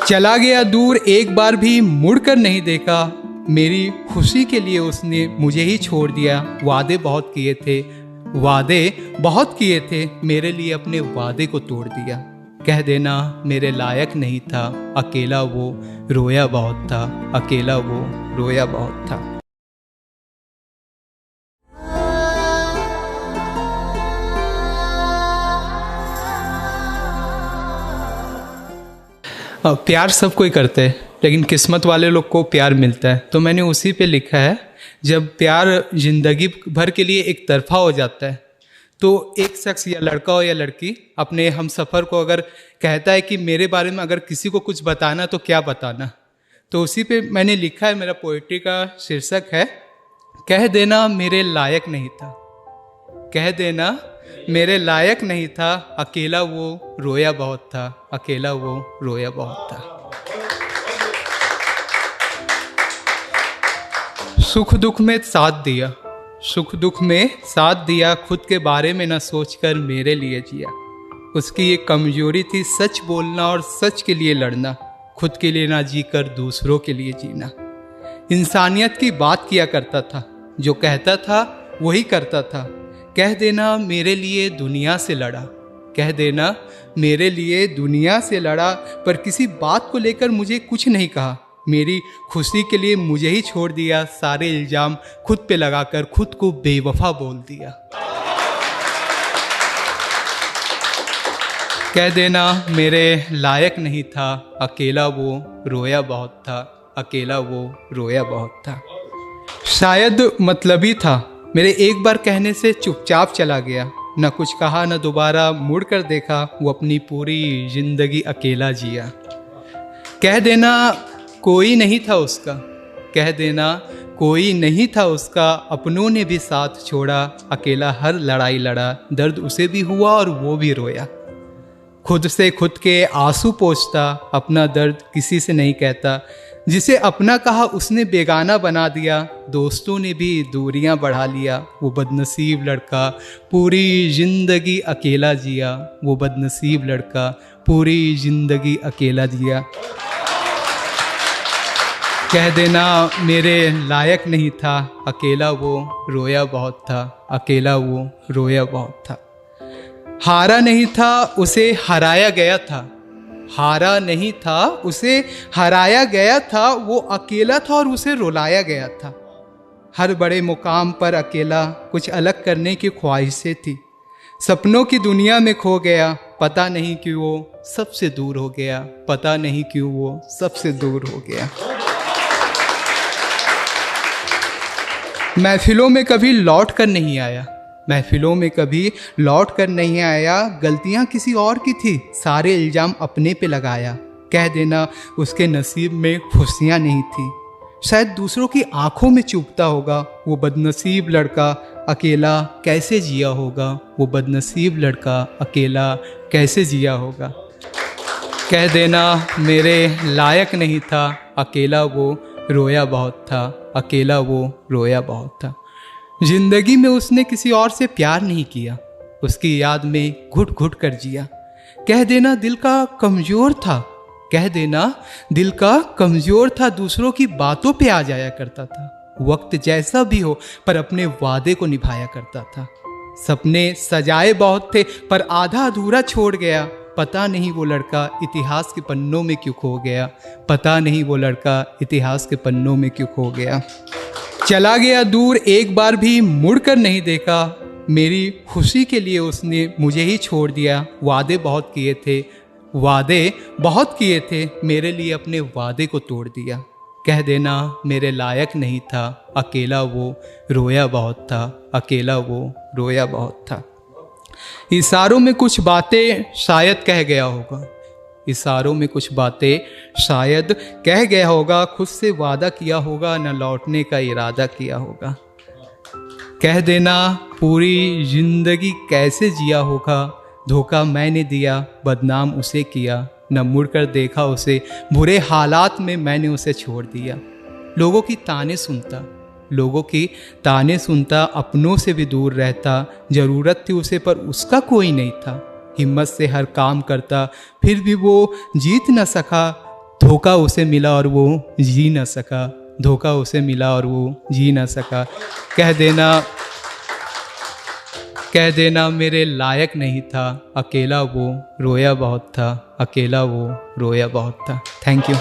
चला गया दूर, एक बार भी मुड़कर नहीं देखा। मेरी खुशी के लिए उसने मुझे ही छोड़ दिया। वादे बहुत किए थे, वादे बहुत किए थे, मेरे लिए अपने वादे को तोड़ दिया। कह देना मेरे लायक नहीं था, अकेला वो रोया बहुत था, अकेला वो रोया बहुत था। प्यार सब कोई करते हैं, लेकिन किस्मत वाले लोग को प्यार मिलता है। तो मैंने उसी पे लिखा है, जब प्यार ज़िंदगी भर के लिए एक तरफा हो जाता है, तो एक शख्स या लड़का हो या लड़की अपने हम सफ़र को अगर कहता है कि मेरे बारे में अगर किसी को कुछ बताना तो क्या बताना, तो उसी पे मैंने लिखा है। मेरा पोइट्री का शीर्षक है, कह देना मेरे लायक नहीं था, कह देना मेरे लायक नहीं था, अकेला वो रोया बहुत था, अकेला वो रोया बहुत था। सुख दुख में साथ दिया, सुख दुख में साथ दिया, खुद के बारे में न सोचकर मेरे लिए जिया। उसकी ये कमजोरी थी सच बोलना और सच के लिए लड़ना, खुद के लिए ना जीकर दूसरों के लिए जीना। इंसानियत की बात किया करता था, जो कहता था वही करता था। कह देना मेरे लिए दुनिया से लड़ा, कह देना मेरे लिए दुनिया से लड़ा, पर किसी बात को लेकर मुझे कुछ नहीं कहा। मेरी खुशी के लिए मुझे ही छोड़ दिया, सारे इल्ज़ाम खुद पे लगाकर खुद को बेवफा बोल दिया। कह देना मेरे लायक नहीं था, अकेला वो रोया बहुत था, अकेला वो रोया बहुत था। शायद मतलबी था, मेरे एक बार कहने से चुपचाप चला गया। न कुछ कहा न दोबारा मुड़ कर देखा, वो अपनी पूरी जिंदगी अकेला जिया। कह देना कोई नहीं था उसका, कह देना कोई नहीं था उसका, अपनों ने भी साथ छोड़ा, अकेला हर लड़ाई लड़ा, दर्द उसे भी हुआ और वो भी रोया। खुद से खुद के आंसू पोंछता, अपना दर्द किसी से नहीं कहता, जिसे अपना कहा उसने बेगाना बना दिया, दोस्तों ने भी दूरियां बढ़ा लिया। वो बदनसीब लड़का पूरी जिंदगी अकेला जिया, वो बदनसीब लड़का पूरी जिंदगी अकेला जिया। कह देना मेरे लायक नहीं था, अकेला वो रोया बहुत था, अकेला वो रोया बहुत था। हारा नहीं था उसे हराया गया था, हारा नहीं था उसे हराया गया था, वो अकेला था और उसे रुलाया गया था। हर बड़े मुकाम पर अकेला, कुछ अलग करने की ख्वाहिशें थी, सपनों की दुनिया में खो गया, पता नहीं क्यों वो सबसे दूर हो गया, पता नहीं क्यों वो सबसे दूर हो गया। महफिलों में कभी लौट कर नहीं आया, महफिलों में कभी लौट कर नहीं आया, गलतियां किसी और की थी, सारे इल्ज़ाम अपने पे लगाया। कह देना उसके नसीब में खुशियां नहीं थी, शायद दूसरों की आंखों में चुभता होगा। वो बदनसीब लड़का अकेला कैसे जिया होगा, वो बदनसीब लड़का अकेला कैसे जिया होगा। कह देना मेरे लायक नहीं था, अकेला वो रोया बहुत था, अकेला वो रोया बहुत था। जिंदगी में उसने किसी और से प्यार नहीं किया, उसकी याद में घुट घुट कर जिया। कह देना दिल का कमज़ोर था, कह देना दिल का कमज़ोर था, दूसरों की बातों पे आ जाया करता था। वक्त जैसा भी हो पर अपने वादे को निभाया करता था। सपने सजाए बहुत थे पर आधा अधूरा छोड़ गया, पता नहीं वो लड़का इतिहास के पन्नों में क्यों खो गया, पता नहीं वो लड़का इतिहास के पन्नों में क्यों खो गया। चला गया दूर, एक बार भी मुड़कर नहीं देखा, मेरी खुशी के लिए उसने मुझे ही छोड़ दिया। वादे बहुत किए थे, वादे बहुत किए थे, मेरे लिए अपने वादे को तोड़ दिया। कह देना मेरे लायक नहीं था, अकेला वो रोया बहुत था, अकेला वो रोया बहुत था। इशारों में कुछ बातें शायद कह गया होगा, इशारों में कुछ बातें शायद कह गया होगा, खुद से वादा किया होगा, न लौटने का इरादा किया होगा। कह देना पूरी जिंदगी कैसे जिया होगा, धोखा मैंने दिया, बदनाम उसे किया, न मुड़कर देखा उसे, बुरे हालात में मैंने उसे छोड़ दिया। लोगों की ताने सुनता, लोगों की ताने सुनता, अपनों से भी दूर रहता, ज़रूरत थी उसे पर उसका कोई नहीं था। हिम्मत से हर काम करता, फिर भी वो जीत न सका, धोखा उसे मिला और वो जी न सका, धोखा उसे मिला और वो जी न सका। कह देना मेरे लायक नहीं था, अकेला वो रोया बहुत था, अकेला वो रोया बहुत था। Thank you.